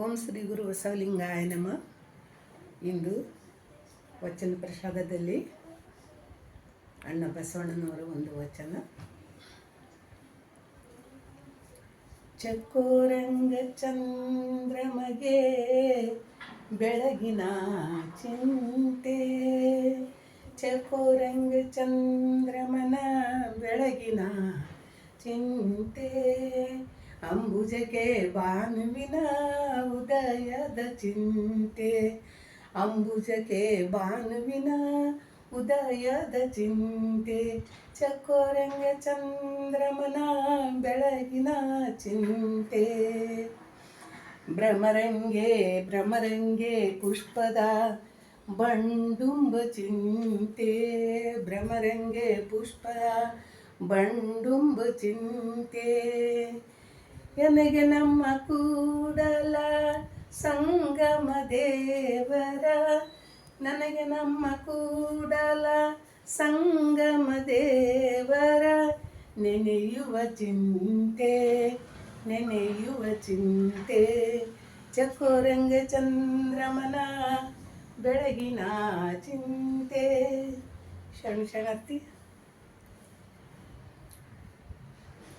ಓಂ ಶ್ರೀ ಗುರು ಬಸವಲಿಂಗಾಯ ನಮಃ. ಇಂದು ವಚನ ಪ್ರಸಾದದಲ್ಲಿ ಅಣ್ಣ ಬಸವಣ್ಣನವರ ಒಂದು ವಚನ. ಚಕೋರಂಗ ಚಂದ್ರಮಗೆ ಬೆಳಗಿನ ಚಿಂತೆ, ಚಕೋರಂಗ ಚಂದ್ರಮನ ಬೆಳಗಿನ ಚಿಂತೆ, ಅಂಬುಜಕ್ಕೆ ಭಾನುವಿನ ಉದಯದ ಚಿಂತೆ, ಅಂಬುಜಕ್ಕೆ ಭಾನುವಿನ ಉದಯದ ಚಿಂತೆ, ಚಕೋರಂಗ ಚಂದ್ರಮನ ಬೆಳಗಿನ ಚಿಂತೆ. ಭ್ರಮರಂಗೆ ಭ್ರಮರಂಗೆ ಪುಷ್ಪದ ಬಂಡುಂಬ ಚಿಂತೆ, ಭ್ರಮರಂಗೆ ಪುಷ್ಪದ ಬಂಡುಂಬ ಚಿಂತೆ, ಎನಗೆ ನಮ್ಮ ಕೂಡಲ ಸಂಗಮ ದೇವರ, ನನಗೆ ನಮ್ಮ ಕೂಡಲ ಸಂಗಮ ದೇವರ ನೆನೆಯುವ ಚಿಂತೆ, ನೆನೆಯುವ ಚಿಂತೆ, ಚಕೋರಂಗ ಚಂದ್ರಮನ ಬೆಳಗಿನ ಚಿಂತೆ. ಶರಣಾರ್ಥಿ.